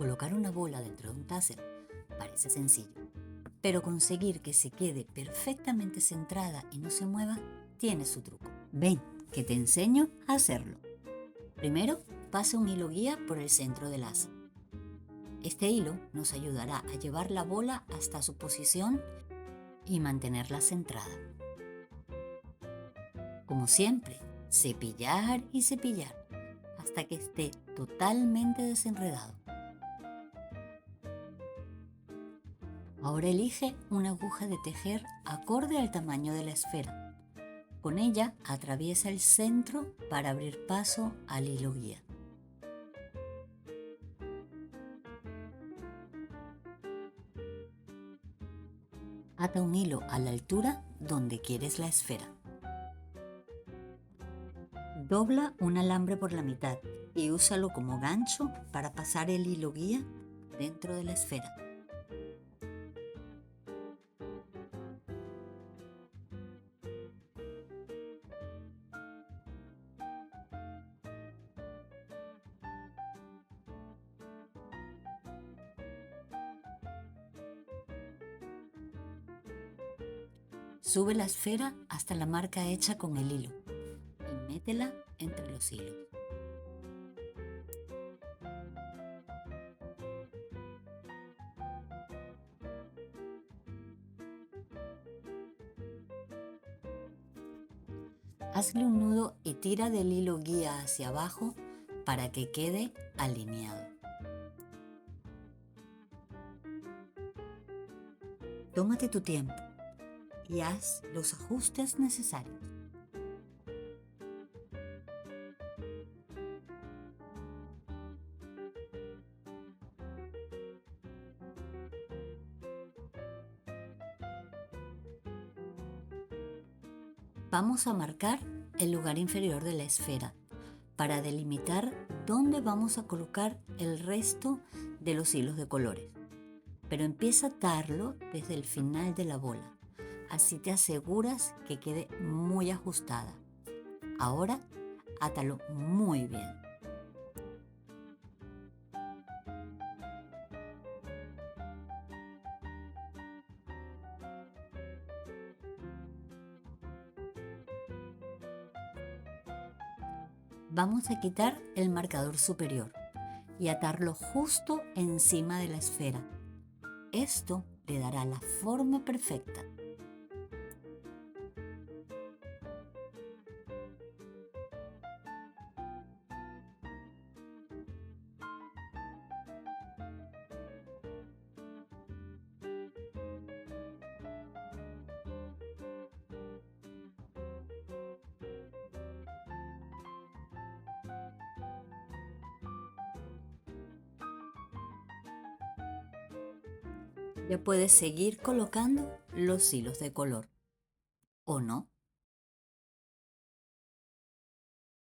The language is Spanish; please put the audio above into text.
Colocar una bola dentro de un taser parece sencillo, pero conseguir que se quede perfectamente centrada y no se mueva tiene su truco. Ven, que te enseño a hacerlo. Primero, pasa un hilo guía por el centro del asa. Este hilo nos ayudará a llevar la bola hasta su posición y mantenerla centrada. Como siempre, cepillar y cepillar hasta que esté totalmente desenredado. Ahora elige una aguja de tejer acorde al tamaño de la esfera. Con ella atraviesa el centro para abrir paso al hilo guía. Ata un hilo a la altura donde quieres la esfera. Dobla un alambre por la mitad y úsalo como gancho para pasar el hilo guía dentro de la esfera. Sube la esfera hasta la marca hecha con el hilo y métela entre los hilos. Hazle un nudo y tira del hilo guía hacia abajo para que quede alineado. Tómate tu tiempo y haz los ajustes necesarios. Vamos a marcar el lugar inferior de la esfera para delimitar dónde vamos a colocar el resto de los hilos de colores. Pero empieza a atarlo desde el final de la bola. Así te aseguras que quede muy ajustada. Ahora, átalo muy bien. Vamos a quitar el marcador superior y atarlo justo encima de la esfera. Esto le dará la forma perfecta. Ya puedes seguir colocando los hilos de color. ¿O no?